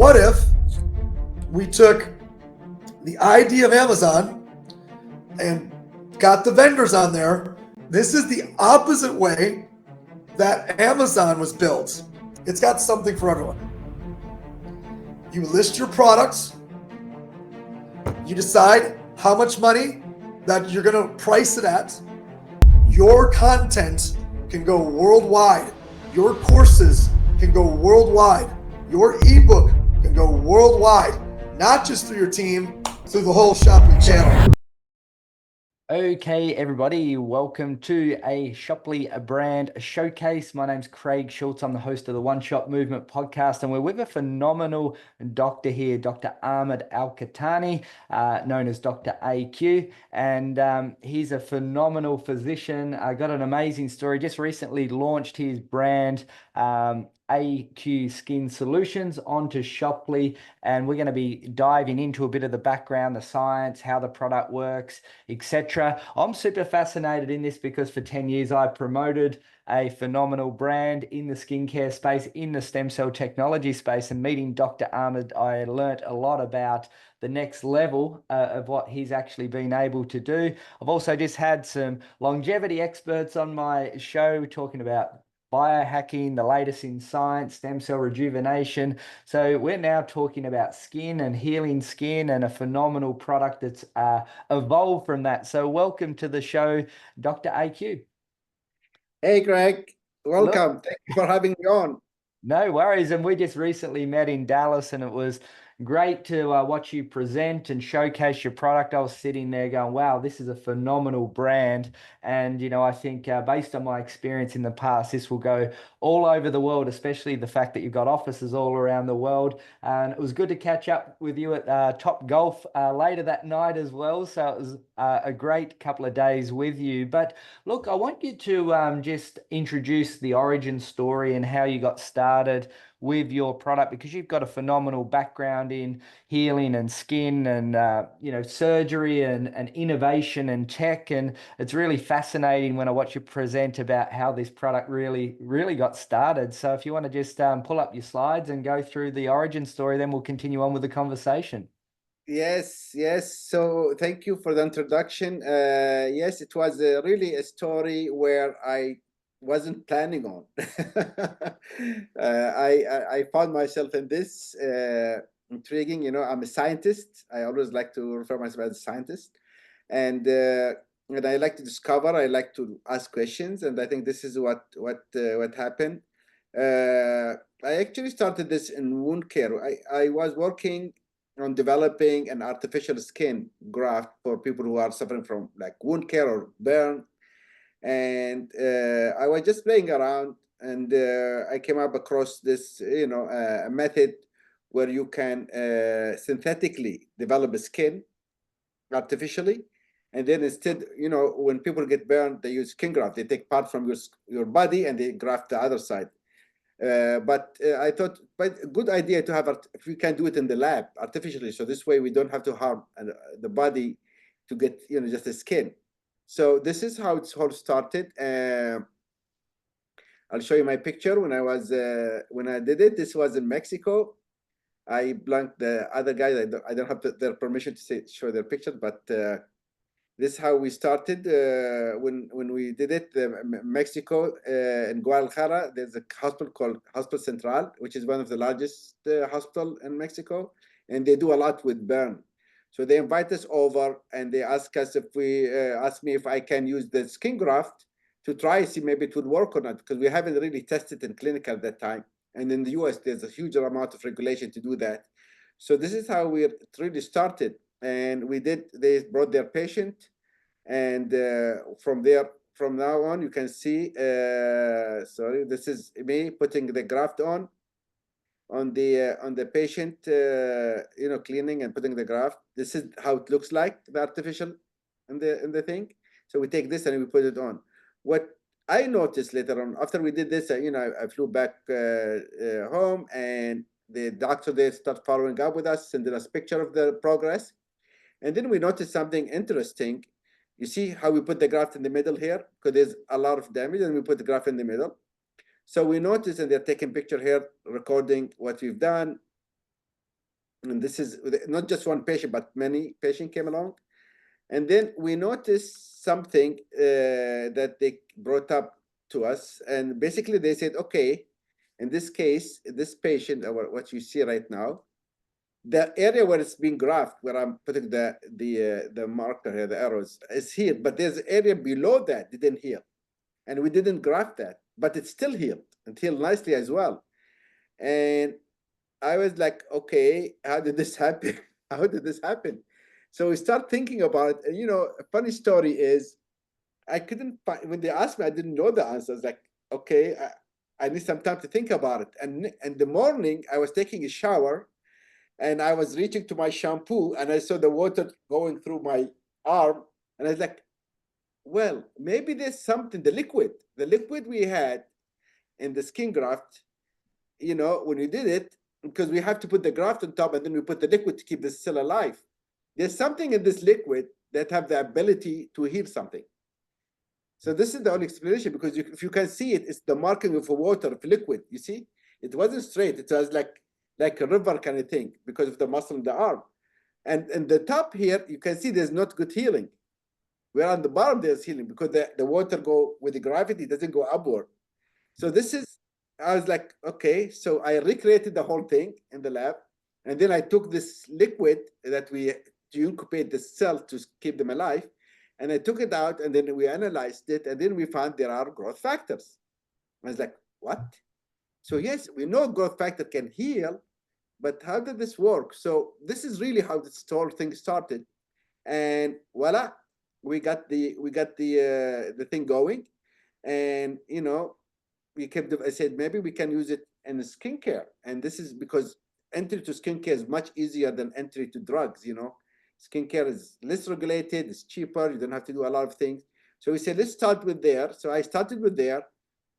what if we took the idea of Amazon and got the vendors on there? This is the opposite way that Amazon was built. It's got something for everyone. You list your products, you decide how much money that you're going to price it at. Your content can go worldwide. Your courses can go worldwide. Your ebook can go worldwide, not just through your team, through the whole shopping channel. Okay, everybody, welcome to a Shopley brand showcase. My name's Craig Schultz. I'm the host of the One Shop Movement podcast, and we're with a phenomenal doctor here, Dr. Ahmed Al-Katani, known as Dr. AQ, and he's a phenomenal physician. Got an amazing story. Just recently launched his brand, AQ Skin Solutions, onto Shopley, and we're going to be diving into a bit of the background, the science, how the product works, etc. I'm super fascinated in this because for 10 years I promoted a phenomenal brand in the skincare space, in the stem cell technology space, and meeting Dr. Ahmed, I learnt a lot about the next level of what he's actually been able to do. I've also just had some longevity experts on my show talking about biohacking, the latest in science, stem cell rejuvenation. So we're now talking about skin and healing skin and a phenomenal product that's evolved from that. So welcome to the show, Dr. AQ. Hey, Greg. Welcome. Look, Thank you for having me on. no worries. And we just recently met in Dallas, and it was great to watch you present and showcase your product. I was sitting there going, wow, this is a phenomenal brand. And, I think based on my experience in the past, this will go all over the world, especially the fact that you've got offices all around the world. And it was good to catch up with you at Top Golf later that night as well. So it was a great couple of days with you. But look, I want you to just introduce the origin story and how you got started with your product, because you've got a phenomenal background in healing and skin and surgery and innovation and tech, and it's really fascinating when I watch you present about how this product really got started. So if you want to just pull up your slides and go through the origin story, then we'll continue on with the conversation. Yes. So thank you for the introduction. Yes, it was really a story where I wasn't planning on. I found myself in this intriguing. I'm a scientist. I always like to refer myself as a scientist, and I like to discover. I like to ask questions, and I think this is what happened. I actually started this in wound care. I was working on developing an artificial skin graft for people who are suffering from like wound care or burn. And I was just playing around, and I came up across this, a method where you can synthetically develop a skin artificially, and then instead, when people get burned, they use skin graft. They take part from your body and they graft the other side. But I thought, but good idea to have if we can do it in the lab artificially, so this way we don't have to harm the body to get just the skin. So this is how it's all started. I'll show you my picture when I did it. This was in Mexico. I blanked the other guys. I don't have their permission to show their picture, but this is how we started when we did it. Mexico, in Guadalajara, there's a hospital called Hospital Central, which is one of the largest hospital in Mexico, and they do a lot with burn. So they invite us over, and they ask us ask me if I can use the skin graft to try see maybe it would work or not, because we haven't really tested in clinical at that time. And in the US, there's a huge amount of regulation to do that. So this is how it really started. And they brought their patient, and from now on, you can see, sorry, this is me putting the graft on the patient, cleaning and putting the graft. This is how it looks like, the artificial in the thing. So we take this and we put it on. What I noticed later on, after we did this, I flew back home, and the doctor there start following up with us, sending us picture of the progress. And then we noticed something interesting. You see how we put the graft in the middle here? Because there's a lot of damage, and we put the graft in the middle. So we noticed, and they're taking picture here, recording what we've done. and this is not just one patient, but many patients came along. And then we noticed something that they brought up to us. And basically they said, okay, in this case, this patient, or what you see right now, the area where it's being graphed, where I'm putting the marker here, the arrows, is healed. But there's an area below that didn't heal. And we didn't graft that, but it's still healed and healed nicely as well. And I was like, okay, how did this happen? How did this happen? So we start thinking about it. And, a funny story is I couldn't find, when they asked me, I didn't know the answer. I was like, okay, I need some time to think about it. And in the morning, I was taking a shower and I was reaching to my shampoo and I saw the water going through my arm. And I was like, well, maybe there's something, the liquid we had in the skin graft, when we did it, because we have to put the graft on top and then we put the liquid to keep the cell alive. There's something in this liquid that have the ability to heal something. So this is the only explanation, because if you can see it, it's the marking of a water, of liquid. You see, it wasn't straight. It was like a river kind of thing because of the muscle in the arm. And the top here, you can see there's not good healing. Where on the bottom there's healing because the water go with the gravity, doesn't go upward. So this is, I was like, okay. So I recreated the whole thing in the lab. And then I took this liquid that we to incubate the cells to keep them alive. And I took it out and then we analyzed it. And then we found there are growth factors. I was like, what? So yes, we know growth factor can heal, but how did this work? So this is really how this whole thing started. And voila, we got the thing going. And we kept, I said, maybe we can use it in skincare. And this is because entry to skincare is much easier than entry to drugs. Skincare is less regulated, it's cheaper, you don't have to do a lot of things. So we said, let's start with there. So I started with there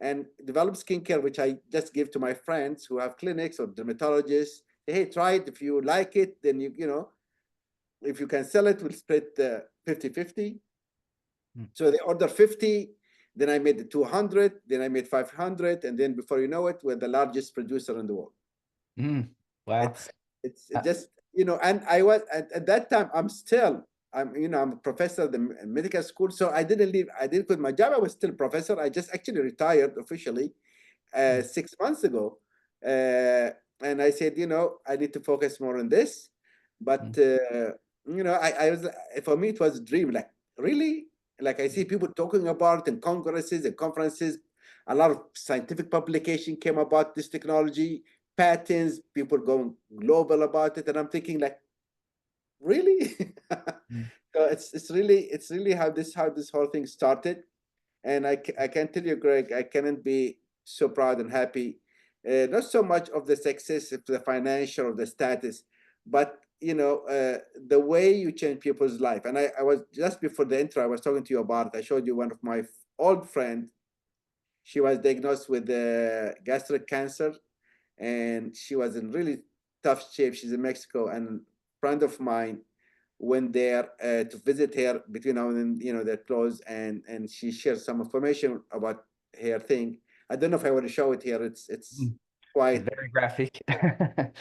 and developed skincare, which I just give to my friends who have clinics or dermatologists. Hey, try it. If you like it, then if you can sell it, we'll split 50-50. So they order 50, then I made the 200, then I made 500, and then before you know it, we're the largest producer in the world. Wow. It's just, and I was, at that time, I'm a professor at the medical school, so I didn't leave, I didn't quit my job, I was still a professor. I just actually retired officially 6 months ago. And I said, I need to focus more on this. But, I was, for me, it was a dream, like, really? Like I see people talking about it in congresses and conferences. A lot of scientific publication came about this technology, patents, people going global about it. And I'm thinking like, really? So it's really how this whole thing started. And I can tell you, Greg, I cannot be so proud and happy. Not so much of the success of the financial or the status, but the way you change people's life. And I was just before the intro, I was talking to you about it. I showed you one of my old friends. She was diagnosed with gastric cancer, and she was in really tough shape. She's in Mexico, and a friend of mine went there to visit her between now and then, they're close, and she shared some information about her thing. I don't know if I want to show it here. It's quite very graphic.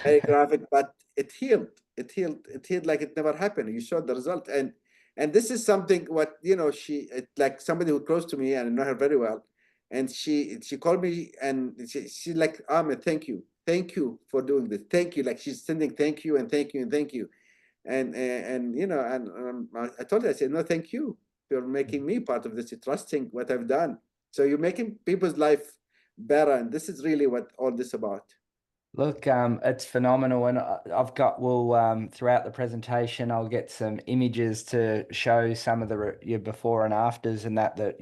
very graphic, but it healed. It healed like it never happened. You saw the result. And this is something what, like somebody who close to me, and I know her very well. And she called me and she like, Ahmed, thank you. Thank you for doing this. Thank you. Like she's sending thank you and thank you and thank you. And I told her, I said, no, thank you. You're making me part of this. You're trusting what I've done. So you're making people's life better. And this is really what all this about. Look, it's phenomenal, and I've got throughout the presentation, I'll get some images to show some of your before and afters, and that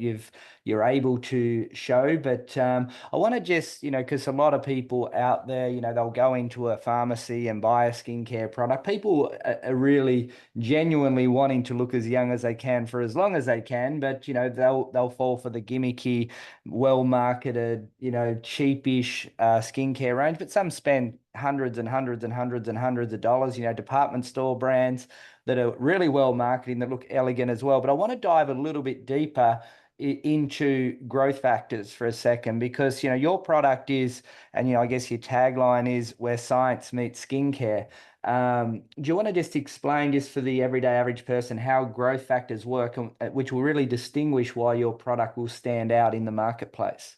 you're able to show. But I want to just, because a lot of people out there, they'll go into a pharmacy and buy a skincare product. People are really genuinely wanting to look as young as they can for as long as they can, but they'll fall for the gimmicky, well marketed, cheapish skincare range, but some spend hundreds and hundreds and hundreds and hundreds of dollars, department store brands that are really well marketing, that look elegant as well. But I want to dive a little bit deeper into growth factors for a second, because your product is, and I guess your tagline is where science meets skincare. Do you want to just explain, just for the everyday average person, how growth factors work, which will really distinguish why your product will stand out in the marketplace?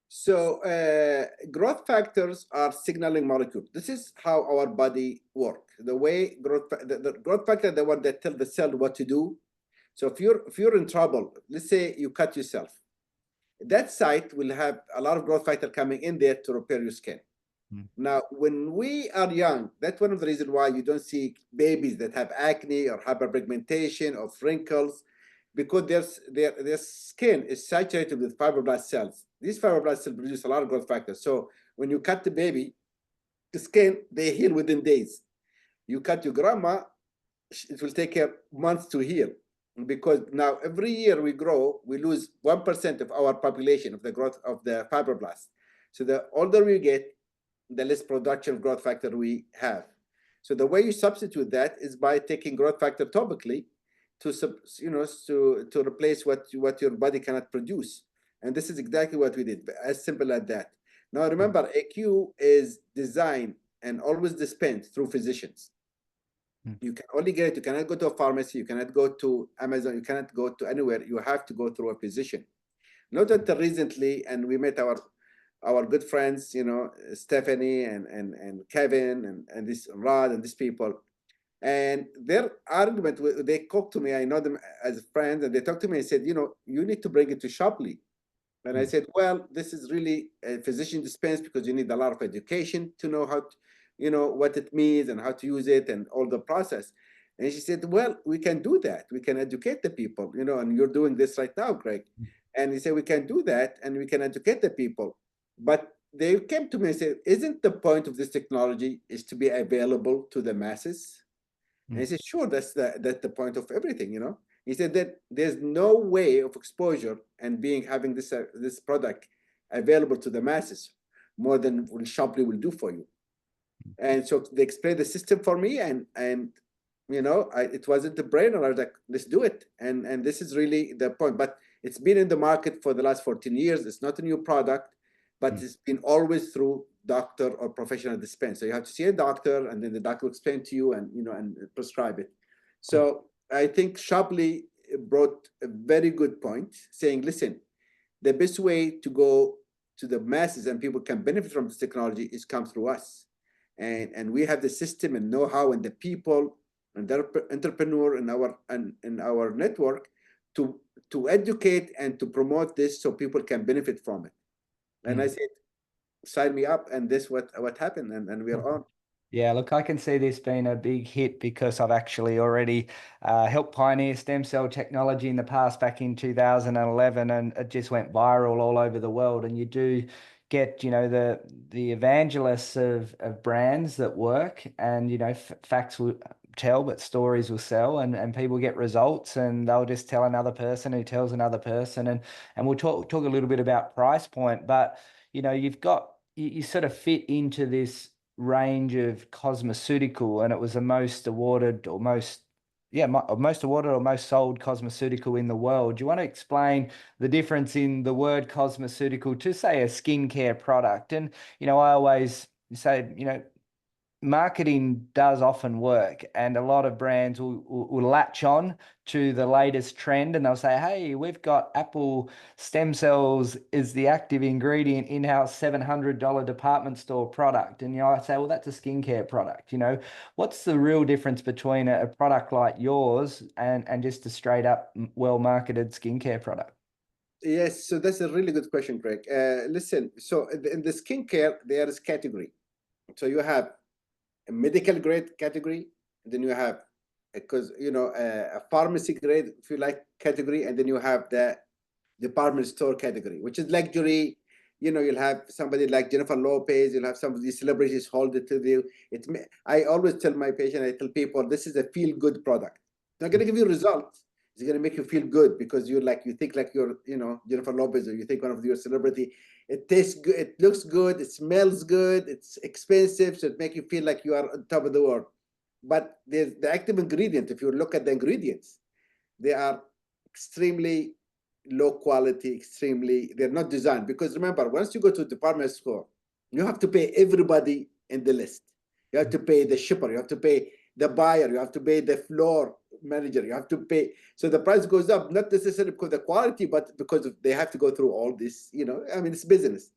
So growth factors are signaling molecules. This is how our body works. The way the growth factor, the one that tell the cell what to do. So if you're in trouble, let's say you cut yourself, that site will have a lot of growth factor coming in there to repair your skin. Now, when we are young, that's one of the reasons why you don't see babies that have acne or hyperpigmentation or wrinkles, because their skin is saturated with fibroblast cells. These fibroblast cells produce a lot of growth factors. So when you cut the baby, the skin, they heal within days. You cut your grandma, it will take months to heal, because now every year we grow, we lose 1% of our population of the growth of the fibroblasts. So the older we get, the less production of growth factor we have. So the way you substitute that is by taking growth factor topically to replace what your body cannot produce. And this is exactly what we did, as simple as that. Now remember, AQ is designed and always dispensed through physicians. You can only get it, you cannot go to a pharmacy, you cannot go to Amazon, you cannot go to anywhere, you have to go through a physician. Not until recently, and we met our good friends, Stephanie and Kevin and this Rod and these people. And their argument, they talked to me, I know them as friends, and they talked to me and said, you need to bring it to Shopley. And I said, well, this is really a physician dispense, because you need a lot of education to know how to, what it means and how to use it and all the process. And she said, well, we can do that. We can educate the people, and you're doing this right now, Greg. And he said, we can do that and we can educate the people. But they came to me and said, isn't the point of this technology is to be available to the masses? And I said, sure, that's the point of everything, He said that there's no way of exposure and having this product available to the masses more than what Shopley will do for you. And so they explained the system for me, and it wasn't a brainer. I was like, let's do it. And this is really the point. But it's been in the market for the last 14 years. It's not a new product, but it's been always through doctor or professional dispense. So you have to see a doctor, and then the doctor will explain to you and prescribe it. So I think Shopley brought a very good point, saying, listen, the best way to go to the masses and people can benefit from this technology is come through us. And we have the system and know-how and the people and the entrepreneur in our network to educate and to promote this so people can benefit from it. And I said, sign me up, and this what happened, and we're on. Yeah, look, I can see this being a big hit, because I've actually already helped pioneer stem cell technology in the past, back in 2011, and it just went viral all over the world. And you do get, the evangelists of brands that work, and facts will tell, but stories will sell, and people get results, and they'll just tell another person who tells another person, and we'll talk a little bit about price point, but you've got you sort of fit into this range of cosmeceutical, and it was the most awarded or most awarded or most sold cosmeceutical in the world. Do you want to explain the difference in the word cosmeceutical to, say, a skincare product? And I always say, marketing does often work, and a lot of brands will latch on to the latest trend, and they'll say, hey, we've got apple stem cells is the active ingredient in our $700 department store product. And I say, well, that's a skincare product. What's the real difference between a product like yours and just a straight up well-marketed skincare product? Yes, so that's a really good question, Greg. Listen, so in the skincare, there is category. So you have a medical grade category, then you have a pharmacy grade, if you like, category, and then you have the department store category, which is luxury. You'll have somebody like Jennifer Lopez, you'll have some of these celebrities hold it to you. I always tell my patient, I tell people, this is a feel-good product. It's not going to give you results. It's going to make you feel good, because you think like you're, Jennifer Lopez, or you think one of your celebrity. It tastes good, it looks good, it smells good, it's expensive, so it makes you feel like you are on top of the world. But there's the active ingredient. If you look at the ingredients, they are extremely low quality, extremely, they're not designed. Because remember, once you go to a department store, you have to pay everybody in the list. You have to pay the shipper, you have to pay the buyer, you have to pay the floor manager, you have to pay. So the price goes up, not necessarily because of the quality, but because they have to go through all this, you know, I mean, it's business.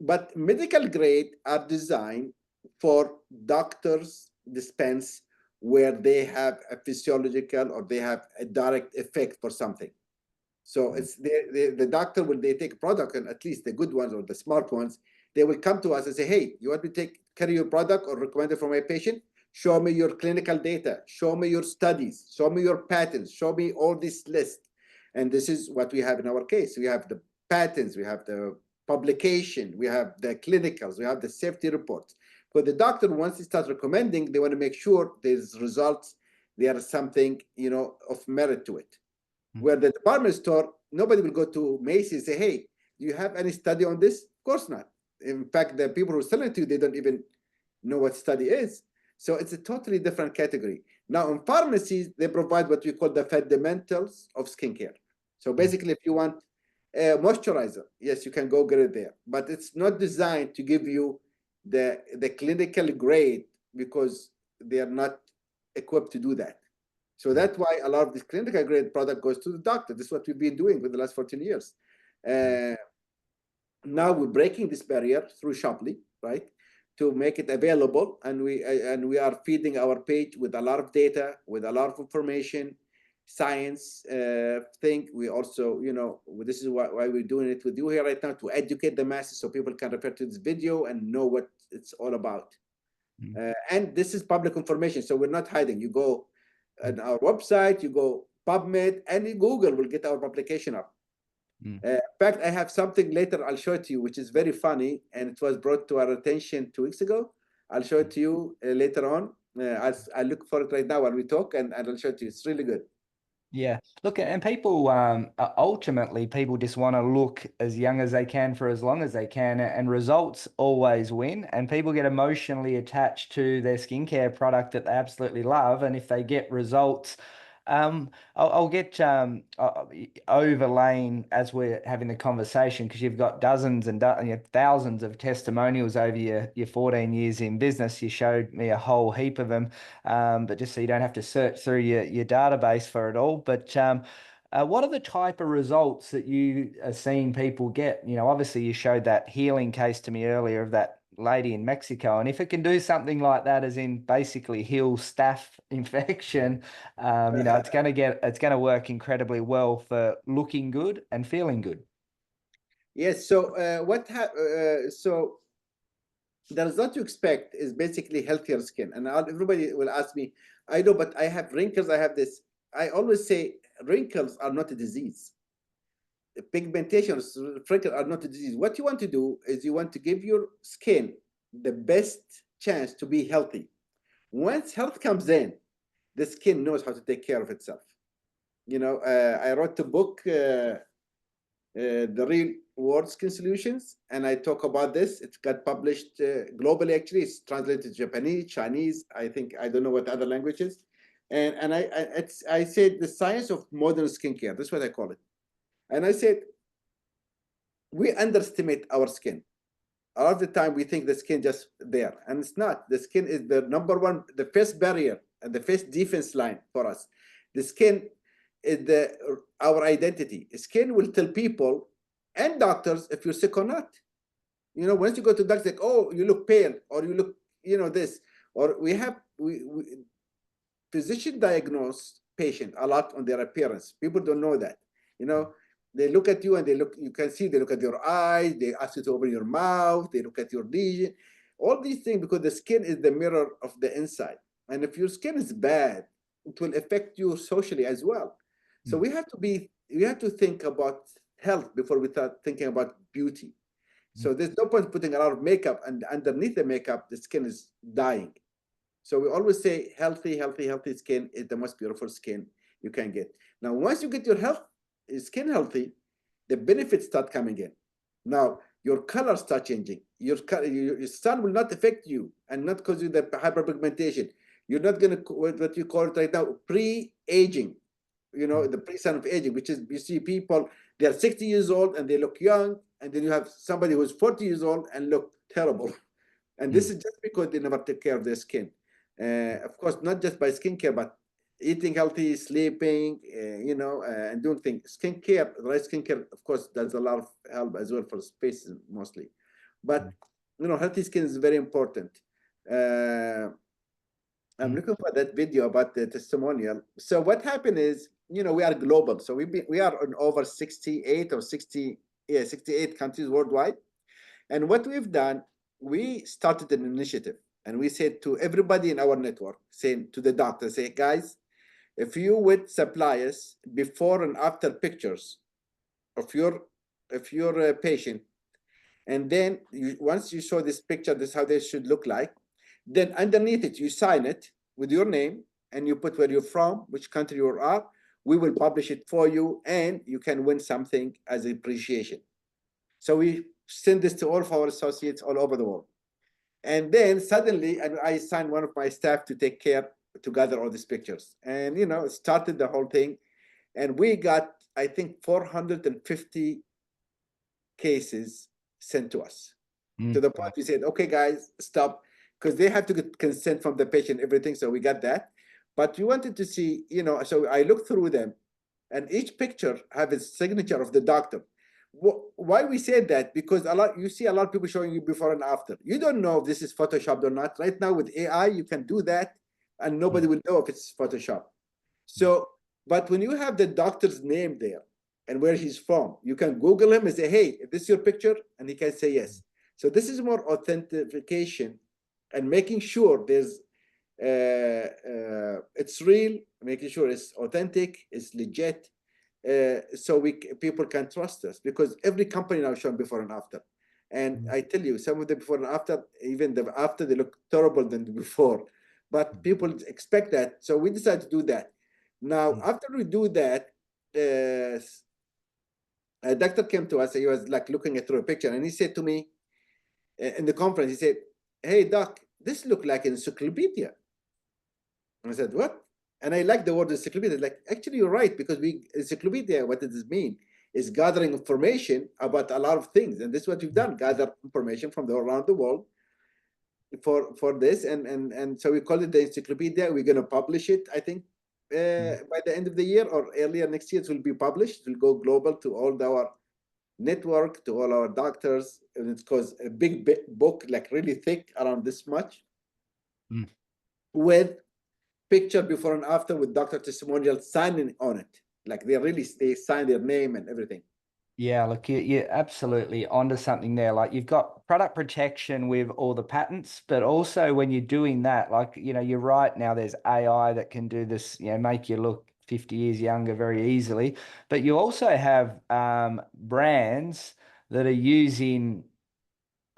But medical grade are designed for doctors dispense where they have a physiological or they have a direct effect for something. So it's the doctor, when they take a product, and at least the good ones or the smart ones, they will come to us and say, hey, you want me to carry your product or recommend it for my patient? Show me your clinical data, show me your studies, show me your patents, show me all this list. And this is what we have in our case. We have the patents, we have the publication, we have the clinicals, we have the safety reports. For the doctor, once he starts recommending, they want to make sure there's results, there is something, you know, of merit to it. Where the department store, nobody will go to Macy's and say, hey, do you have any study on this? Of course not. In fact, the people who are selling it to you, they don't even know what study is. So it's a totally different category. Now, in pharmacies, they provide what we call the fundamentals of skincare. So basically, if you want a moisturizer, yes, you can go get it there. But it's not designed to give you the clinical grade because they are not equipped to do that. So that's why a lot of this clinical grade product goes to the doctor. This is what we've been doing for the last 14 years. Now we're breaking this barrier through Shoply, right, to make it available, and we are feeding our page with a lot of data, with a lot of information, science thing. We also, you know, this is why we're doing it with you here right now, to educate the masses so people can refer to this video and know what it's all about. And this is public information, so we're not hiding. You go on our website, you go PubMed, any Google will get our publication up. In fact, I have something later I'll show it to you, which is very funny, and it was brought to our attention 2 weeks ago. I'll show it to you later on. I'll look for it right now while we talk, and I'll show it to you. It's really good. Yeah, look, and people ultimately people just want to look as young as they can for as long as they can, and results always win. And people get emotionally attached to their skincare product that they absolutely love, and if they get results, I'll get overlaying as we're having the conversation, because you've got dozens and thousands of testimonials over your 14 years in business. You showed me a whole heap of them, but just so you don't have to search through your database for it all. But what are the type of results that you are seeing people get? You know, obviously you showed that healing case to me earlier of that lady in Mexico, and if it can do something like that, as in basically heal staph infection, you know, it's going to work incredibly well for looking good and feeling good. Yes. So so the result you expect is basically healthier skin, and everybody will ask me, I know, but I have wrinkles, I have this. I always say wrinkles are not a disease. Pigmentation, wrinkles are not a disease. What you want to do is you want to give your skin the best chance to be healthy. Once health comes in, the skin knows how to take care of itself. You know, I wrote a book, The Real World Skin Solutions, and I talk about this. It got published globally, actually. It's translated to Japanese, Chinese, I think, I don't know what other languages. And I said the science of modern skincare. That's what I call it. And I said, we underestimate our skin. A lot of the time we think the skin just there, and it's not. The skin is the number one, the first barrier and the first defense line for us. The skin is our identity. Skin will tell people and doctors if you're sick or not. You know, once you go to doctors, like, oh, you look pale, or you look, you know, this, or we physician diagnose patient a lot on their appearance. People don't know that. You know, they look at you and you can see, they look at your eyes, they ask you to open your mouth, they look at your lesion, all these things, because the skin is the mirror of the inside. And if your skin is bad, it will affect you socially as well. So we have to think about health before we start thinking about beauty. So there's no point putting a lot of makeup, and underneath the makeup, the skin is dying. So we always say healthy skin is the most beautiful skin you can get. Now, once you get your skin healthy, the benefits start coming in. Now, your color start changing. Your sun will not affect you and not cause you the hyperpigmentation. You're not going to, what you call it right now, pre-aging. You know, the pre-sign of aging, which is, you see people They are 60 years old and they look young, and then you have somebody who's 40 years old and look terrible. And this is just because they never take care of their skin. Of course, not just by skincare, but eating healthy, sleeping, and doing things. Skincare, right? Skincare, of course, does a lot of help as well for spaces mostly. But healthy skin is very important. I'm looking for that video about the testimonial. So what happened is, we are global. So we are in over 68 or 60, 68 countries worldwide. And what we've done, we started an initiative, and we said to everybody in our network, saying to the doctor, say, guys, if you would supply us before and after pictures of your patient, and then once you show this picture, this is how they should look like, then underneath it, you sign it with your name, and you put where you're from, which country you are. We will publish it for you, and you can win something as appreciation. So we send this to all of our associates all over the world. And then suddenly, and I assigned one of my staff to take care, to gather all these pictures. And, started the whole thing. And we got, I think, 450 cases sent to us. To the point we said, okay, guys, stop, because they have to get consent from the patient, everything. So we got that. But we wanted to see, so I looked through them, and each picture have a signature of the doctor. Why we said that? Because you see a lot of people showing you before and after. You don't know if this is photoshopped or not. Right now with AI, you can do that, and nobody will know if it's Photoshop. So, but when you have the doctor's name there and where he's from, you can Google him and say, hey, is this your picture? And he can say yes. So this is more authentication and making sure there's it's real, making sure it's authentic, it's legit, so people can trust us, because every company now showing before and after. And I tell you, some of the before and after, even the after, they look terrible than the before. But people expect that, so we decided to do that. Now, after we do that, a doctor came to us. He was like looking at through a picture, and he said to me in the conference, he said, "Hey, doc, this look like an encyclopedia." And I said, "What?" And I like the word encyclopedia. Like, actually, you're right, because encyclopedia, what does it mean? Is gathering information about a lot of things, and this is what you've done: gather information from around the world for this, and so we call it the encyclopedia. We're going to publish it, I think, by the end of the year or earlier next year. It will be published. It will go global to all our network, to all our doctors, and it's called a big book, like really thick, around this much, with picture before and after, with doctor testimonial signing on it. Like they sign their name and everything. Yeah, look, you're absolutely onto something there. Like, you've got product protection with all the patents, but also when you're doing that, like, you're right, now there's AI that can do this, make you look 50 years younger very easily. But you also have brands that are using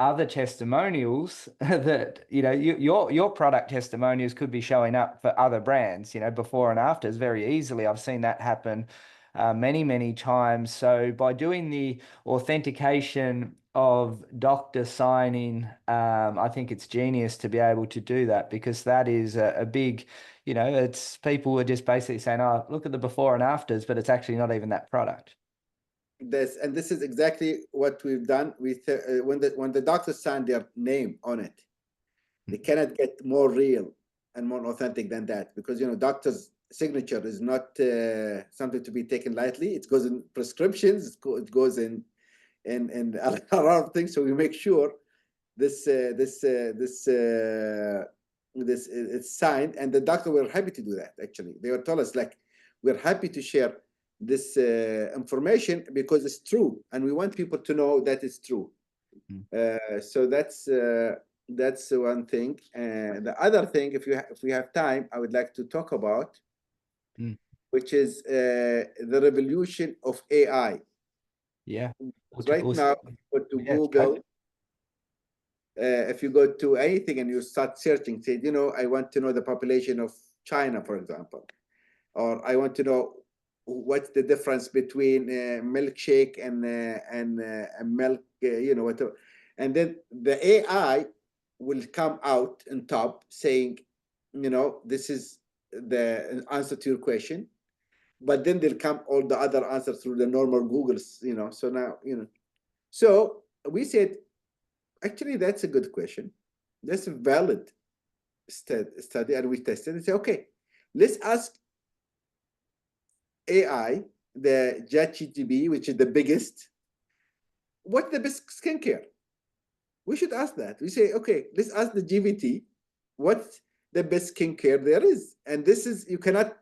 other testimonials that, your product testimonials could be showing up for other brands, before and afters very easily. I've seen that happen many, many times. So by doing the authentication of doctor signing, I think it's genius to be able to do that, because that is a big, it's people are just basically saying, oh, look at the before and afters, but it's actually not even that product. This is exactly what we've done with when the doctors sign their name on it. They cannot get more real and more authentic than that, because doctor's signature is not something to be taken lightly. It goes in prescriptions. It goes in a lot of things. So we make sure this it's signed, and the doctor were happy to do that. Actually, they were told us, like, we're happy to share this information because it's true, and we want people to know that it's true. So that's one thing. And the other thing, if we have time, I would like to talk about, which is the revolution of AI. Yeah. Right now, if you go to Google, if you go to anything and you start searching, say, I want to know the population of China, for example, or I want to know what's the difference between milkshake and milk, whatever. And then the AI will come out on top saying, this is the answer to your question. but then they'll come all the other answers through the normal Googles, So now, so we said, actually, that's a good question. That's a valid study, and we tested and say, okay, let's ask AI, the ChatGPT, which is the biggest, what's the best skincare? We should ask that. We say, okay, let's ask the GPT, what's the best skincare there is? And this is, you cannot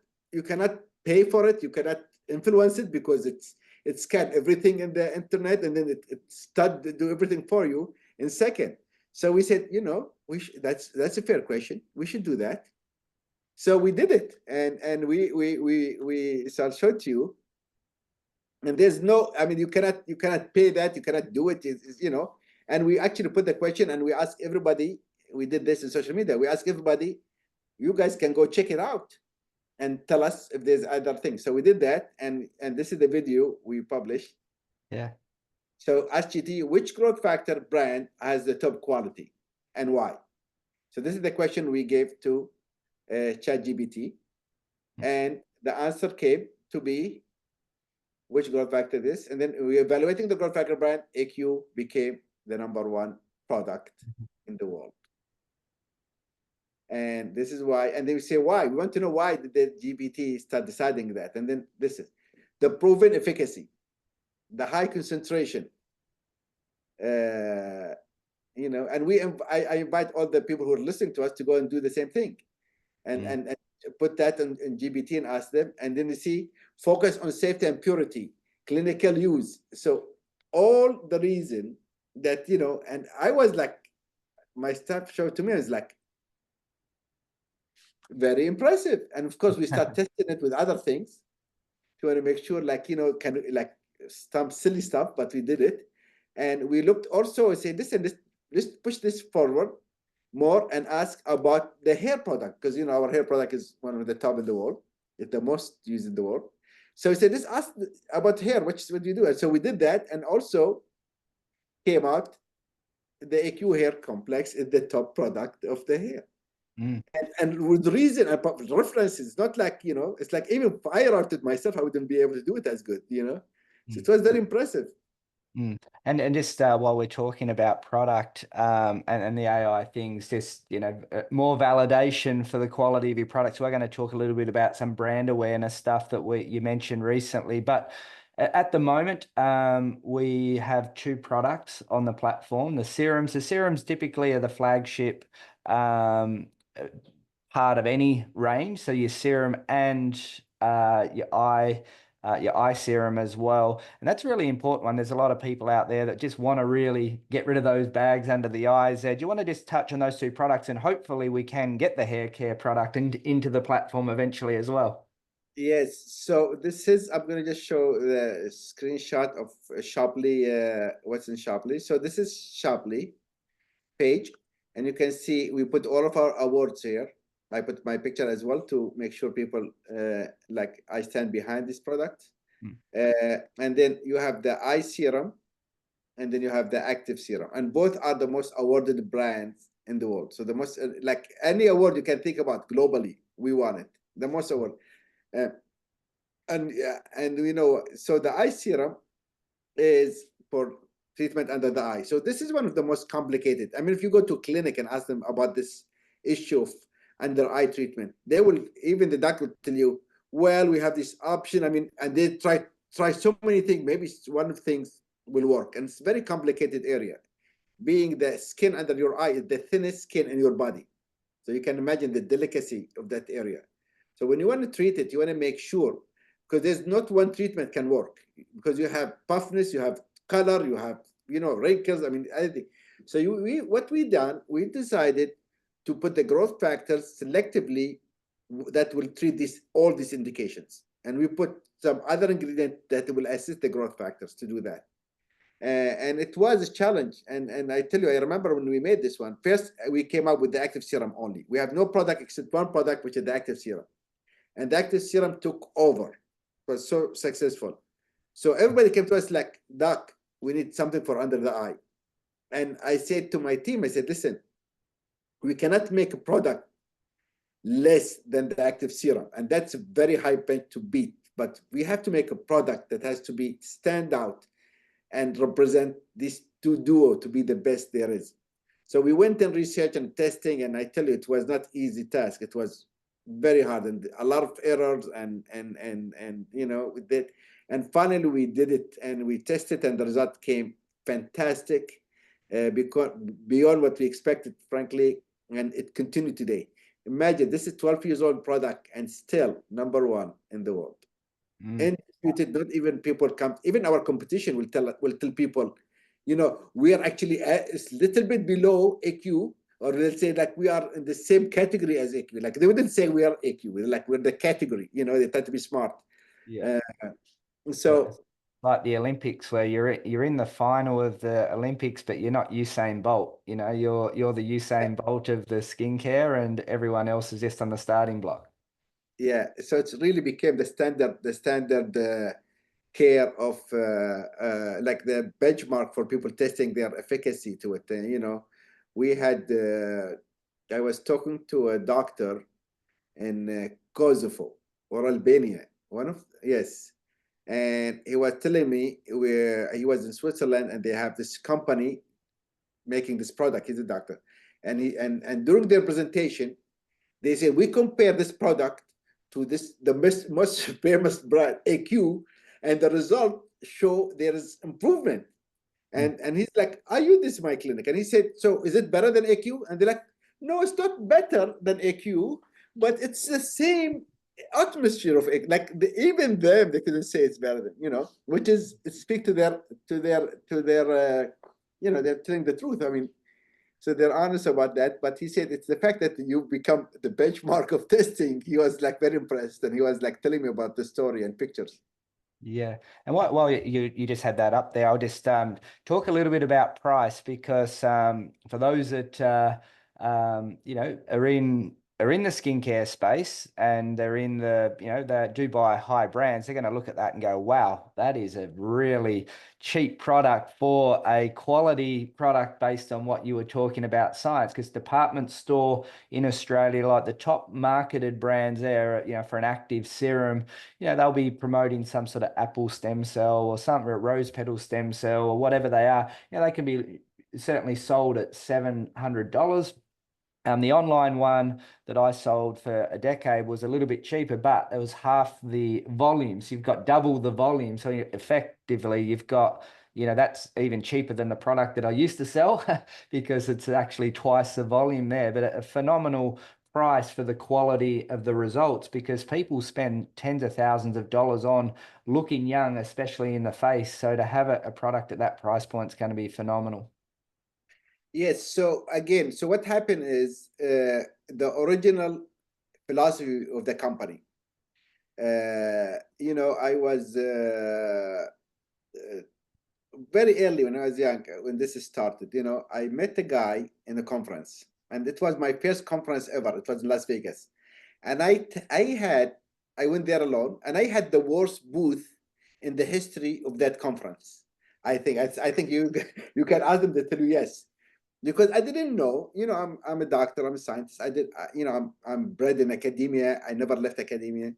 pay for it, you cannot influence it, because it scanned everything in the internet, and then it start to do everything for you in second. So we said, that's a fair question. We should do that. So we did it, and we shall show to you. And there's no, I mean, you cannot pay that, you cannot do it, And we actually put the question, and we ask everybody. We did this in social media. We ask everybody, you guys can go check it out and tell us if there's other things. So we did that, and this is the video we published. Yeah. So ask GT, which growth factor brand has the top quality and why? So this is the question we gave to ChatGPT, and the answer came to be which growth factor this, and then we evaluating the growth factor brand. AQ became the #1 product in the world. And this is why, and they say why. We want to know why did the GPT start deciding that. And then this is the proven efficacy, the high concentration, and I invite all the people who are listening to us to go and do the same thing, and put that in GPT and ask them, and then you see focus on safety and purity, clinical use. So all the reason that, and I was like, my staff showed to me, I was like, very impressive. And of course, we start testing it with other things to want to make sure, some silly stuff, but we did it. And we looked also and said, listen, let's push this forward more and ask about the hair product, because our hair product is one of the top in the world. It's the most used in the world. So we said, let's ask about hair, what do you do? And so we did that, and also came out the AQ hair complex is the top product of the hair. And with reason and references, not like, it's like even if I wrote it myself, I wouldn't be able to do it as good, So it was very impressive. And just while we're talking about product and the AI things, just more validation for the quality of your products. We're going to talk a little bit about some brand awareness stuff that you mentioned recently. But at the moment, we have 2 products on the platform. The serums. The serums typically are the flagship part of any range. So your serum and your eye serum as well. And that's a really important one. There's a lot of people out there that just want to really get rid of those bags under the eyes. Do you want to just touch on those 2 products, and hopefully we can get the hair care product into the platform eventually as well? Yes. So this is, I'm going to just show the screenshot of Shoply, what's in Shoply. So this is Shoply page, and you can see we put all of our awards here. I put my picture as well to make sure people I stand behind this product. And then you have the eye serum, and then you have the active serum, and both are the most awarded brands in the world. So the most any award you can think about globally, we won it, the most award. So the eye serum is for treatment under the eye. So this is one of the most complicated. I mean, if you go to a clinic and ask them about this issue of under eye treatment, even the doctor will tell you, well, we have this option. I mean, and they try so many things. Maybe one of the things will work, and it's a very complicated area. Being the skin under your eye is the thinnest skin in your body. So you can imagine the delicacy of that area. So when you want to treat it, you want to make sure, because there's not one treatment can work, because you have puffiness, you have color, you have wrinkles. I mean, anything. So what we decided to put the growth factors selectively that will treat all these indications, and we put some other ingredient that will assist the growth factors to do that. And it was a challenge. And I tell you, I remember when we made this one, first we came up with the active serum only. We have no product except one product, which is the active serum. And the active serum took over. It was so successful. So everybody came to us like, Doc, we need something for under the eye. And I said to my team, I said, listen, we cannot make a product less than the active serum. And that's a very high bench to beat but we have to make a product that has to be stand out and represent these two duo to be the best there is. So we went and research and testing, and I tell you, it was not easy task. It was very hard and a lot of errors and you know, with that. And finally we did it and we tested, and the result came fantastic, because beyond what we expected, frankly, and it continued today. Imagine this is 12 years old product and still number one in the world. Undisputed, not even people come, even our competition will tell people, you know, we are actually a little bit below AQ, or let's say like we are in the same category as AQ. Like they wouldn't say we are AQ, we're the category, you know, they try to be smart. Yeah. So It's like the Olympics where you're in the final of the Olympics, but you're not Usain Bolt. You know, you're the Usain Bolt of the skincare, and everyone else is just on the starting block. yeah, so it's really became the standard care of like the benchmark for people testing their efficacy to it. You know, we had I was talking to a doctor in Kosovo or Albania, one of, yes, and he was telling me where he was in Switzerland and they have this company making this product. He's a doctor, and and during their presentation, they said we compare this product to this the most famous brand AQ, and the result show there is improvement. And he's like, I use this in my clinic, and he said, so is it better than AQ? And they're like, no, it's not better than AQ, but it's the same atmosphere of AQ. Like even them, they couldn't say it's better than, you know, which is speak to their you know, they're telling the truth. I mean, so they're honest about that. But he said it's the fact that you become the benchmark of testing. He was like very impressed, and he was like telling me about the story and pictures. Yeah. And while you just had that up there, I'll just talk a little bit about price, because for those that you know, are in the skincare space and they're in the, you know, that do buy high brands, they're going to look at that and go, wow, that is a really cheap product for a quality product based on what you were talking about science. Because department store in Australia, like the top marketed brands there, you know, for an active serum, you know, they'll be promoting some sort of apple stem cell or something, a rose petal stem cell or whatever they are. You know, they can be certainly sold at $700. The online one that I sold for a decade was a little bit cheaper, but it was half the volume. So you've got double the volume. So effectively, you've got, you know, that's even cheaper than the product that I used to sell because it's actually twice the volume there. But a phenomenal price for the quality of the results, because people spend tens of thousands of dollars on looking young, especially in the face. So to have a product at that price point is going to be phenomenal. Yes. So again, so what happened is the original philosophy of the company. You know, I was very early when I was young, when this started. You know, I met a guy in a conference, and it was my first conference ever. It was in Las Vegas, and I went there alone, and I had the worst booth in the history of that conference. I think you you can ask them to tell you yes, because I didn't know. You know, I'm a doctor, I'm a scientist. You know, I'm bred in academia. I never left academia,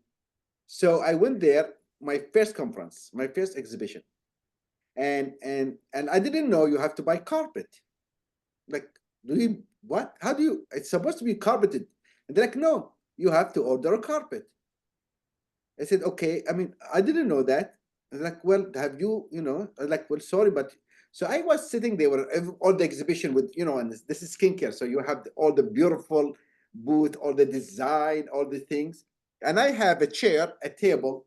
so I went there. My first conference, my first exhibition, and I didn't know you have to buy carpet. Like, do you what? How do you? It's supposed to be carpeted, and they're like, no, you have to order a carpet. I said, okay. I mean, I didn't know that. I was like, well, have you, you know, I was like, well, sorry, but so I was sitting there with all the exhibition with, you know, and this is skincare. So you have all the beautiful booth, all the design, all the things. And I have a chair, a table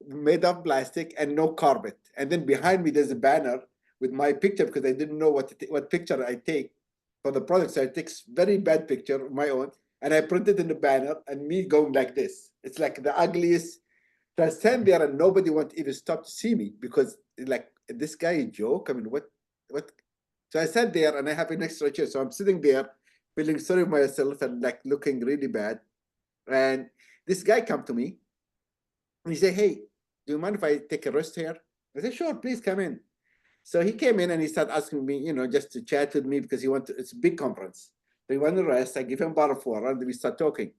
made of plastic and no carpet. And then behind me, there's a banner with my picture because I didn't know what picture I take for the product. So I take very bad picture of my own and I print it in the banner and me going like this. It's like the ugliest. So I stand there and nobody won't even stop to see me because like this guy a joke. I mean, what? So I sat there and I have an extra chair. So I'm sitting there feeling sorry for myself and like looking really bad. And this guy come to me and he said, hey, do you mind if I take a rest here? I said, sure, please come in. So he came in and he started asking me, you know, just to chat with me because it's a big conference. So he wanted to rest. I give him a bottle of water and we start talking.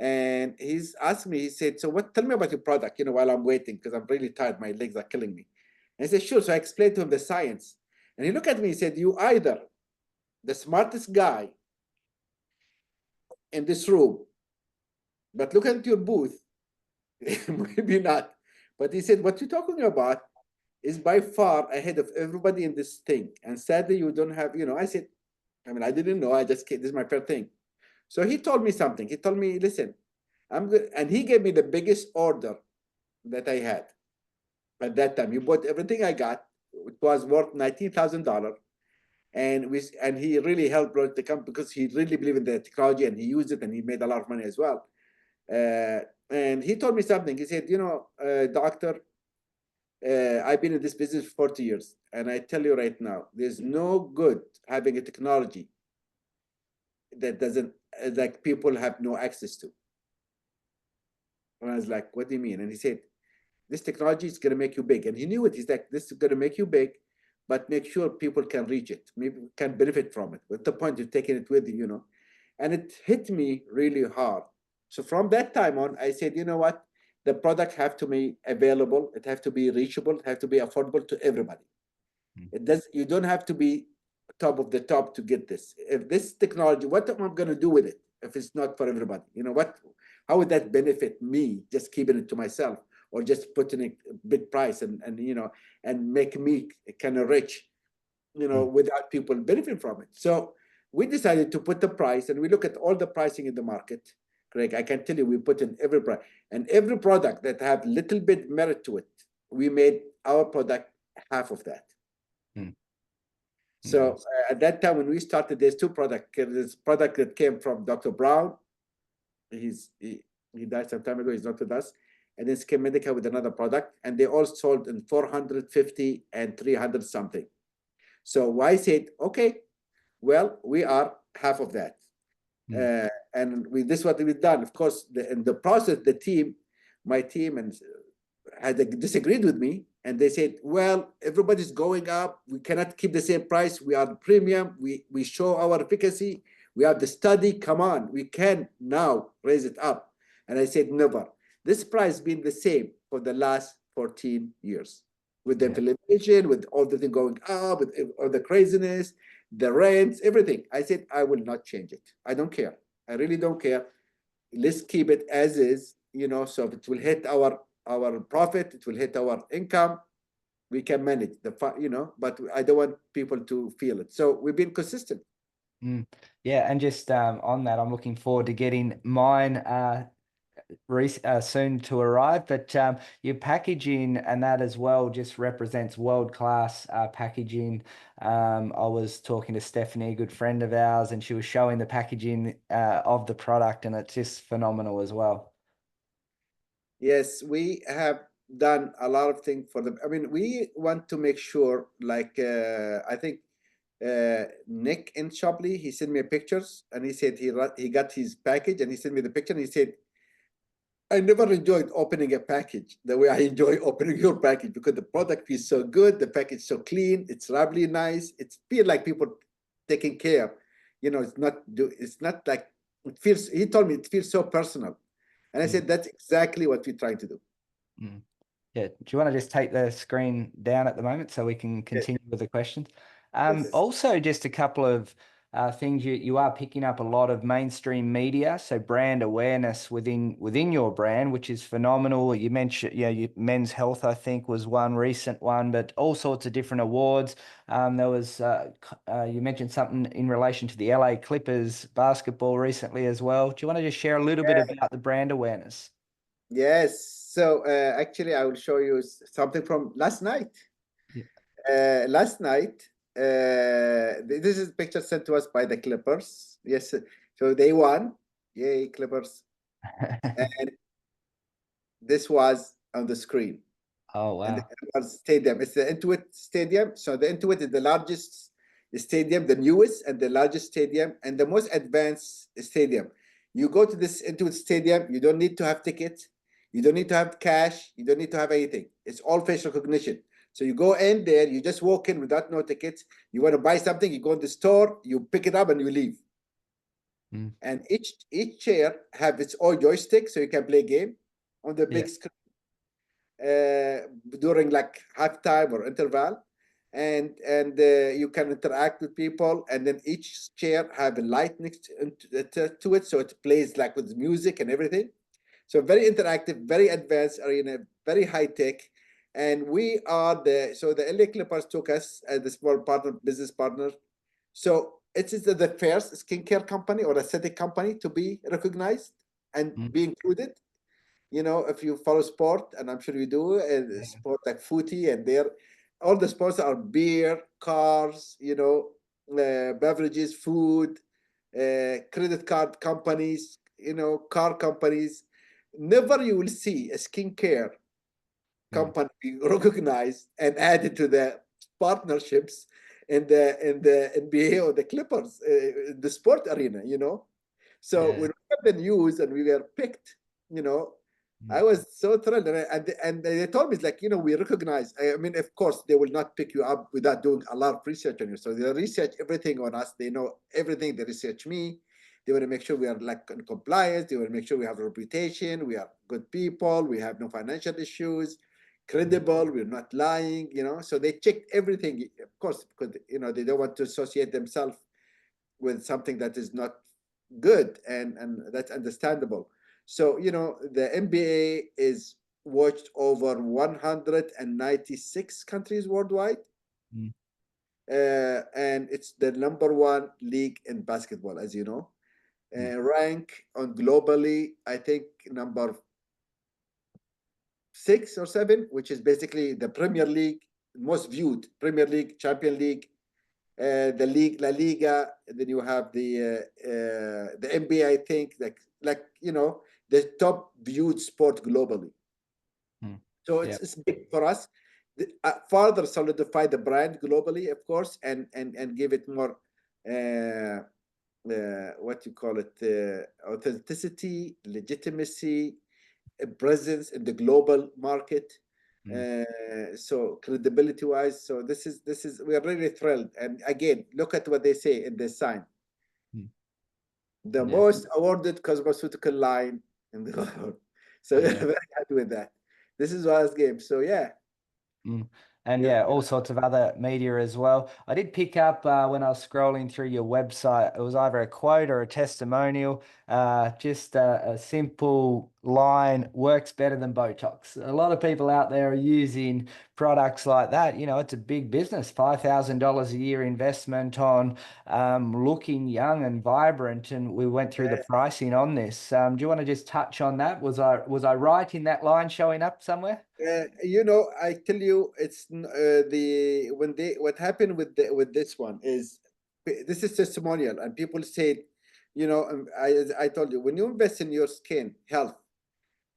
And he's asked me, he said, so tell me about your product, while I'm waiting, because I'm really tired, my legs are killing me. And I said, sure. So I explained to him the science. And he looked at me, he said, you either the smartest guy in this room, but look at your booth, maybe not. But he said, what you're talking about is by far ahead of everybody in this thing. And sadly, you don't have, I said, I didn't know. This is my first thing. So he told me something. He told me, listen, I'm good. And he gave me the biggest order that I had at that time. He bought everything I got. It was worth $19,000. And he really helped grow the company because he really believed in the technology and he used it and he made a lot of money as well. And he told me something. He said, doctor, I've been in this business for 40 years. And I tell you right now, there's no good having a technology that doesn't, like people have no access to. And I was like, what do you mean? And he said, this technology is going to make you big. And he knew it. He's like, this is going to make you big, but make sure people can reach it, maybe can benefit from it. What's the point of taking it with you, And it hit me really hard. So from that time on, I said, you know what? The product have to be available. It have to be reachable. It have to be affordable to everybody. You don't have to be top of the top to get this. If this technology, what am I going to do with it if it's not for everybody? How would that benefit me just keeping it to myself or just putting a big price and make me kind of rich, without people benefiting from it? So we decided to put the price, and we look at all the pricing in the market. Greg, I can tell you, we put in every price, and every product that have little bit merit to it, we made our product half of that. So at that time when we started, there's two products. There's product that came from Dr. Brown. He died some time ago. He's not with us. And then Skin Medica with another product, and they all sold in 450 and 300 something. So I said, okay, well, we are half of that. And this is what we've done. Of course, in the process, my team had disagreed with me, and they said, well, everybody's going up. We cannot keep the same price. We are premium. We show our efficacy. We have the study. Come on, we can now raise it up. And I said, never. This price has been the same for the last 14 years. With the inflation, with all the thing going up, with all the craziness, the rents, everything. I said, I will not change it. I don't care. I really don't care. Let's keep it as is, so it will hit our profit, it will hit our income, we can manage but I don't want people to feel it. So we've been consistent. Yeah, and just on that, I'm looking forward to getting mine soon to arrive. But your packaging and that as well just represents world-class packaging. I was talking to Stephanie, a good friend of ours, and she was showing the packaging of the product, and it's just phenomenal as well. Yes, we have done a lot of things for them. We want to make sure, like I think Nick in Shopley, he sent me pictures, and he said he got his package, and he sent me the picture, and he said, I never enjoyed opening a package the way I enjoy opening your package, because the product feels so good, the package so clean, it's really nice, it feels like people taking care. It's not like it feels. He told me it feels so personal, and I said that's exactly what we're trying to do. Yeah. Do you want to just take the screen down at the moment so we can continue with the questions? Also, just a couple of things. You are picking up a lot of mainstream media, so brand awareness within your brand, which is phenomenal. You mentioned, Men's Health, I think, was one recent one, but all sorts of different awards. There was you mentioned something in relation to the LA Clippers basketball recently as well. Do you want to just share a little bit about the brand awareness? Yes. So actually, I will show you something from last night. Last night, this is a picture sent to us by the Clippers. Yes. So they won. Yay, Clippers. And this was on the screen. Oh, wow. And it was stadium. It's the Intuit Stadium. So the Intuit is the largest stadium, the newest and the largest stadium, and the most advanced stadium. You go to this Intuit Stadium, you don't need to have tickets. You don't need to have cash. You don't need to have anything. It's all face recognition. So you go in there, you just walk in without no tickets. You want to buy something, you go in the store, you pick it up and you leave. Mm. and each chair have its own joystick, so you can play game on the Yeah. big screen during like halftime or interval, and you can interact with people, and then each chair have a light next to it, so it plays like with music and everything. So very interactive, very advanced arena, very high tech. And we are the LA Clippers took us as the small partner, business partner. So it is the first skincare company or aesthetic company to be recognized and Mm. be included. You know, if you follow sport, and I'm sure you do, Yeah. sport like footy, and there, all the sports are beer, cars, beverages, food, credit card companies, car companies. Never you will see a skincare Mm. company being recognized and added to the partnerships in the NBA or the Clippers, the sport arena. So Yeah. when we got the news and we were picked, you know, Mm. I was so thrilled, and they told me it's like, we recognize. I mean, of course, they will not pick you up without doing a lot of research on you. So they research everything on us. They know everything. They research me. They want to make sure we are like in compliance. They want to make sure we have a reputation. We are good people. We have no financial issues. Credible. We're not lying. So they checked everything, of course, because they don't want to associate themselves with something that is not good, and that's understandable. So the NBA is watched over 196 countries worldwide, Mm. and it's the number one league in basketball, as you know. Mm. Rank on globally, I think number 6 or 7, which is basically the Premier League, most viewed Premier League, Champion League, the league, La Liga. And then you have the NBA. I think the top viewed sport globally. Mm. So Yeah. it's big for us. Further solidify the brand globally, of course, and give it more what you call it, authenticity, legitimacy, a presence in the global market. Mm. So credibility wise, so this is we are really thrilled. And again, look at what they say in the sign: Mm. the Yeah. most awarded cosmeceutical line in the world. So we're Yeah. very happy with that. This is Wild's game. So yeah, Mm. And yeah, yeah, all sorts of other media as well. I did pick up when I was scrolling through your website, it was either a quote or a testimonial, just a simple line: works better than Botox. A lot of people out there are using products like that. It's a big business, $5,000 a year investment on looking young and vibrant. And we went through the yeah. pricing on this. Do you want to just touch on that? Was I right in that line showing up somewhere? I tell you, it's the when they what happened with this one is this is testimonial, and people said, I told you, when you invest in your skin health,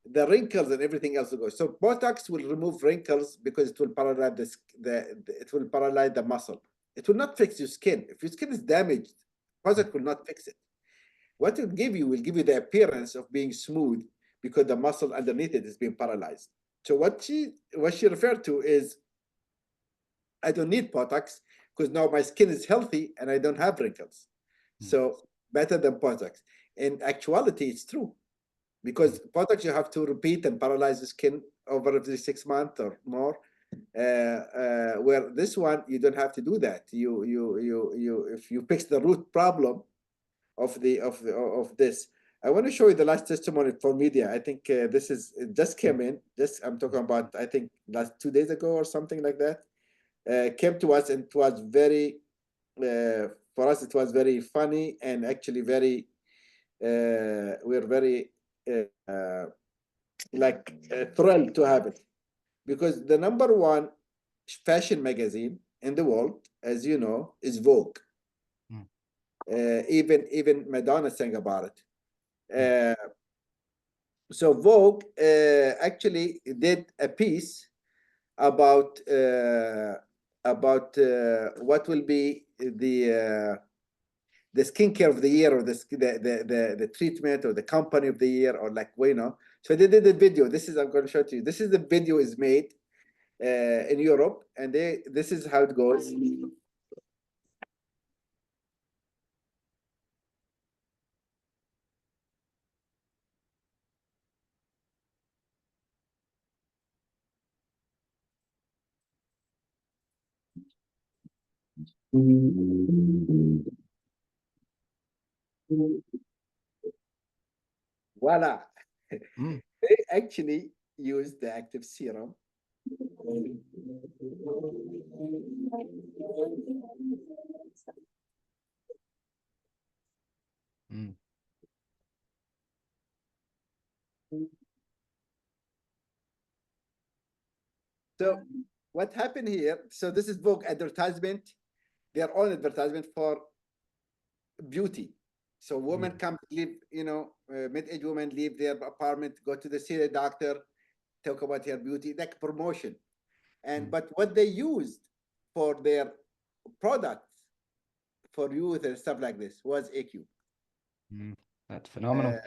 the wrinkles and everything else will go. So Botox will remove wrinkles because it will paralyze it will paralyze the muscle. It will not fix your skin. If your skin is damaged, Botox will not fix it. What it will give you the appearance of being smooth because the muscle underneath it is being paralyzed. So what she referred to is, I don't need Botox because now my skin is healthy and I don't have wrinkles. Mm. So better than Botox. In actuality, it's true, because Botox you have to repeat and paralyze the skin over every 6 months or more. Where this one you don't have to do that. You if you fix the root problem of this. I want to show you the last testimony for media. I think this is it just came in. Just I'm talking about, I think last 2 days ago or something like that. Came to us, and it was very for us. It was very funny, and actually very we're very uh, thrilled to have it, because the number one fashion magazine in the world, as you know, is Vogue. Mm. Even Madonna sang about it. Mm. So Vogue actually did a piece about what will be the skincare of the year, or the treatment, or the company of the year, or like So they did the video. This is I'm going to show it to you. This is the video is made in Europe, and this is how it goes. Voila. Mm, They actually use the active serum. mm, So what happened here? So this is Vogue advertisement, their own advertisement for beauty. So women mm, come leave, mid-age women leave their apartment, go to the see a doctor, talk about her beauty, like promotion. And mm, but what they used for their products for youth and stuff like this was AQ. mm. That's Uh, phenomenal.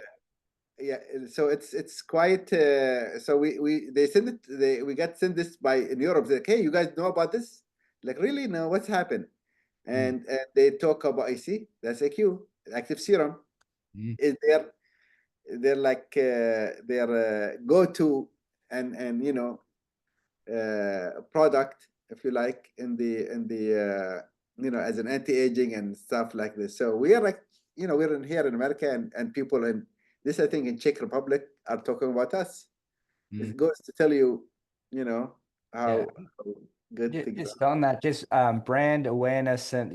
yeah, so it's quite. So we they send it. We got sent this by in Europe. Like, hey, you guys know about this? Like, really? No, what's happened? Mm, And they talk about. I see that's AQ, active serum. mm, Is they're like their go to and product, if you like, in the as an anti-aging and stuff like this. So we are like, we're in here in America, and people in this, I think, in Czech Republic are talking about us. mm. It goes to tell you, you know, Yeah. how good things Just are. on that, just brand awareness, and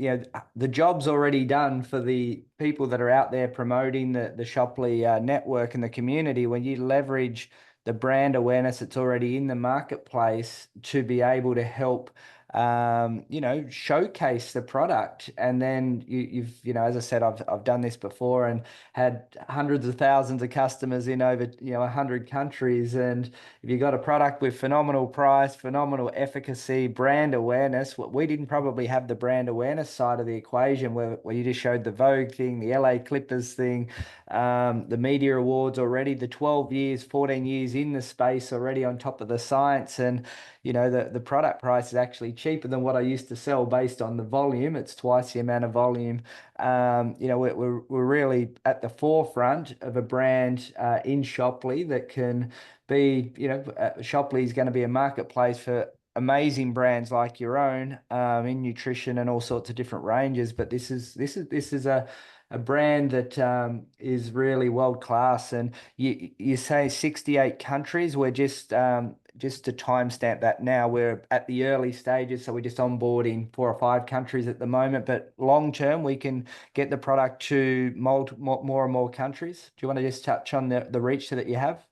the job's already done for the people that are out there promoting the Shopley network and the community. When you leverage the brand awareness that's already in the marketplace to be able to help, showcase the product, and then you've, as I said, I've done this before and had hundreds of thousands of customers in over 100 countries, and if you got a product with phenomenal price, phenomenal efficacy, brand awareness, we didn't probably have the brand awareness side of the equation where you just showed the Vogue thing, the LA Clippers thing, the media awards already, the 12 years, 14 years in the space already on top of the science. And, the product price is actually cheaper than what I used to sell based on the volume. It's twice the amount of volume. We're really at the forefront of a brand in Shopley that can be, Shopley is going to be a marketplace for amazing brands like your own in nutrition and all sorts of different ranges. But this is a brand that is really world class. And you say 68 countries. We're just to timestamp that now, we're at the early stages, so we're just onboarding 4 or 5 countries at the moment. But long term, we can get the product to more and more countries. Do you want to just touch on the reach that you have?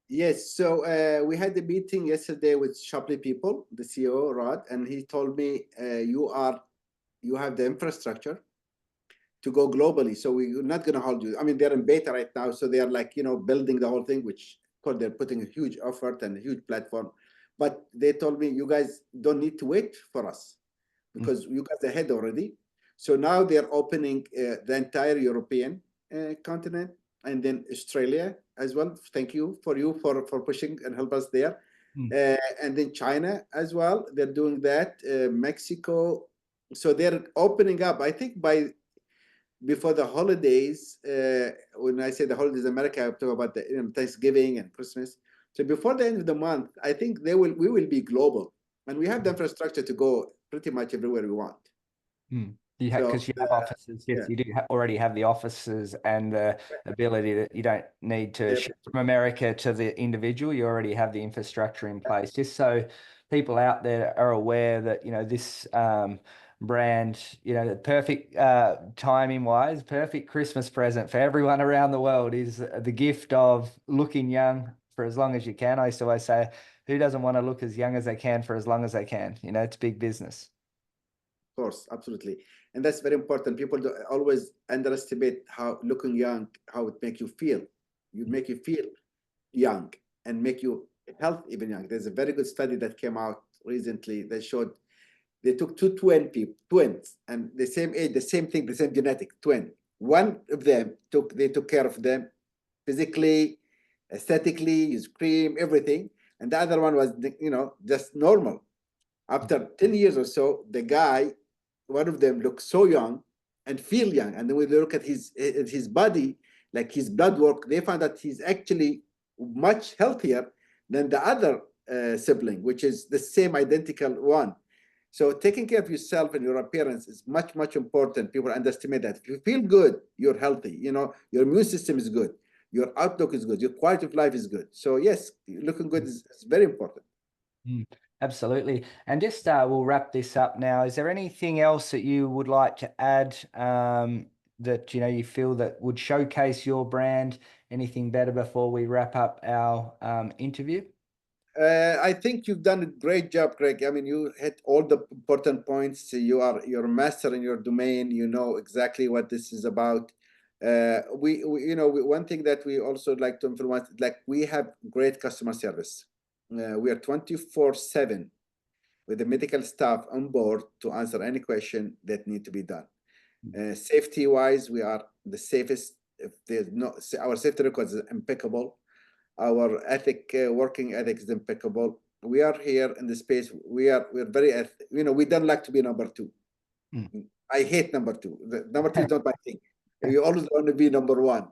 Yes, so we had a meeting yesterday with Shopley people, the CEO Rod, and he told me you have the infrastructure to go globally. So we're not going to hold you. I mean, they're in beta right now, so they are like building the whole thing, which of course they're putting a huge effort and a huge platform. But they told me you guys don't need to wait for us Mm, because you guys are ahead already. So now they're opening the entire European continent and then Australia as well. Thank you for pushing and help us there. mm, And then China as well. They're doing that. Mexico. So they're opening up. I think by before the holidays, when I say the holidays, America, I talk about the Thanksgiving and Christmas. So before the end of the month, I think we will be global, and we have the infrastructure to go pretty much everywhere we want. mm. Because So you have offices, yes, yeah, you do already have the offices and the ability that you don't need to ship from America to the individual. You already have the infrastructure in place. Just so people out there are aware that this brand, the perfect timing wise, perfect Christmas present for everyone around the world is the gift of looking young for as long as you can. I used to always say, who doesn't want to look as young as they can for as long as they can? It's big business. of course, absolutely, and that's very important. People always underestimate how looking young, how it make you feel. You make you feel young and make you health even young. There's a very good study that came out recently that showed they took two twins, and the same age, the same thing, the same genetic twin. One of them they took care of them physically, aesthetically, use cream, everything, and the other one was just normal. After 10 years or so, the guy, one of them looked so young and feel young. And then when they look at his body, like his blood work, they found that he's actually much healthier than the other sibling, which is the same identical one. So taking care of yourself and your appearance is much, much important. People underestimate that. If you feel good, you're healthy. You know, your immune system is good. Your outlook is good. Your quality of life is good. So yes, looking good is very important. Absolutely. And just we'll wrap this up now. Is there anything else that you would like to add that you feel that would showcase your brand? Anything better before we wrap up our interview? I think you've done a great job, Greg. I mean, you hit all the important points. You're a master in your domain. You know exactly what this is about. One thing that we also like to implement, like we have great customer service. We are 24/7 with the medical staff on board to answer any question that need to be done. Safety wise, we are the safest. If there's no, our safety records is impeccable. Our working ethic is impeccable. We are here in the space. We're very, we don't like to be number two. I hate number two. Number two is not my thing. We always want to be number one,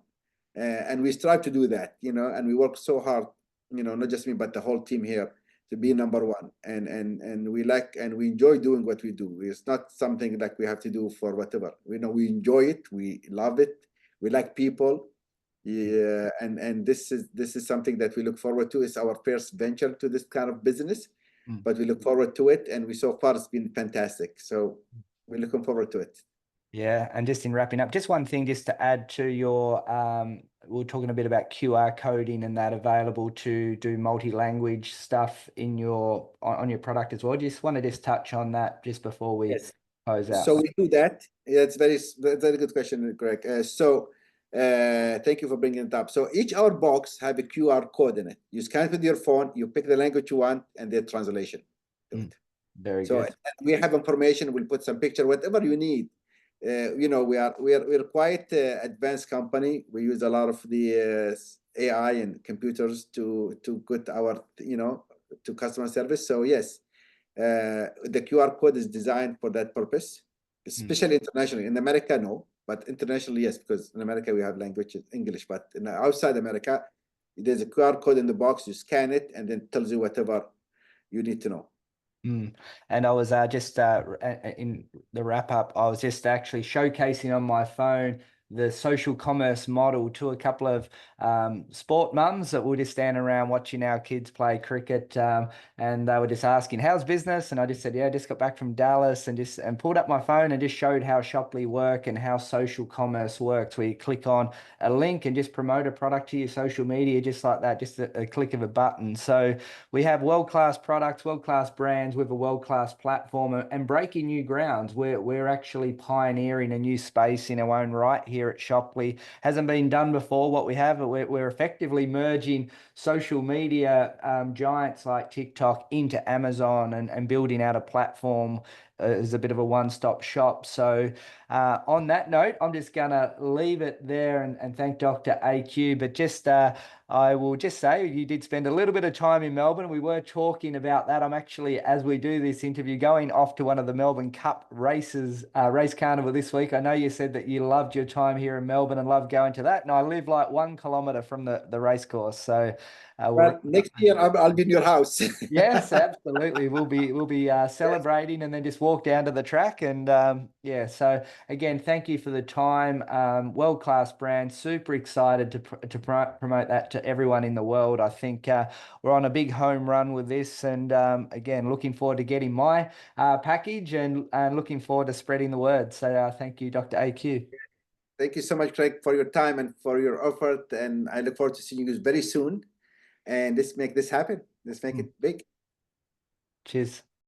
and we strive to do that. And we work so hard. Not just me, but the whole team here to be number one. And we like and we enjoy doing what we do. It's not something like we have to do for whatever. We enjoy it. We love it. We like people. Yeah, and this is something that we look forward to. It's our first venture to this kind of business, but we look forward to it, and so far it's been fantastic. So we're looking forward to it. Yeah, and just in wrapping up, just one thing just to add to your we're talking a bit about QR coding and that available to do multi-language stuff in on your product as well. Just want to just touch on that just before we close out. So we do that. Yeah, it's very good question, Greg. Thank you for bringing it up. So each our box have a QR code in it. You scan it with your phone, you pick the language you want, and the translation. Very good. We have information. We'll put some picture, whatever you need. We're quite advanced company. We use a lot of the AI and computers to get our to customer service. So yes, the QR code is designed for that purpose, especially internationally. In America, no. But internationally, yes, because in America we have language English, but outside America, there's a QR code in the box. You scan it, and then it tells you whatever you need to know. And I was just in the wrap up, I was just actually showcasing on my phone the social commerce model to a couple of sport mums that were just standing around watching our kids play cricket, and they were just asking, how's business? And I just said, yeah, I just got back from Dallas, and pulled up my phone and just showed how Shoply work and how social commerce works, where you click on a link and just promote a product to your social media just like that, just a click of a button. So we have world-class products, world-class brands with a world-class platform and breaking new grounds. We're actually pioneering a new space in our own right here at Shoply. Hasn't been done before. What we have, we're effectively merging social media giants like TikTok into Amazon and building out a platform as a bit of a one-stop shop. So on that note, I'm just going to leave it there and thank Dr. AQ. But just I will just say you did spend a little bit of time in Melbourne. We were talking about that. I'm actually, as we do this interview, going off to one of the Melbourne Cup races, race carnival this week. I know you said that you loved your time here in Melbourne and loved going to that. And I live like 1 kilometre from the race course. So well, next year I'll be in your house. Yes, absolutely. We'll be celebrating and then just walk down to the track. And yeah, so again, thank you for the time. World-class brand, super excited to promote that to everyone in the world. I think we're on a big home run with this, and again, looking forward to getting my package and looking forward to spreading the word. So thank you, Dr. AQ. Thank you so much, Craig, for your time and for your effort, and I look forward to seeing you very soon. And let's make this happen. Let's make it big. Cheers.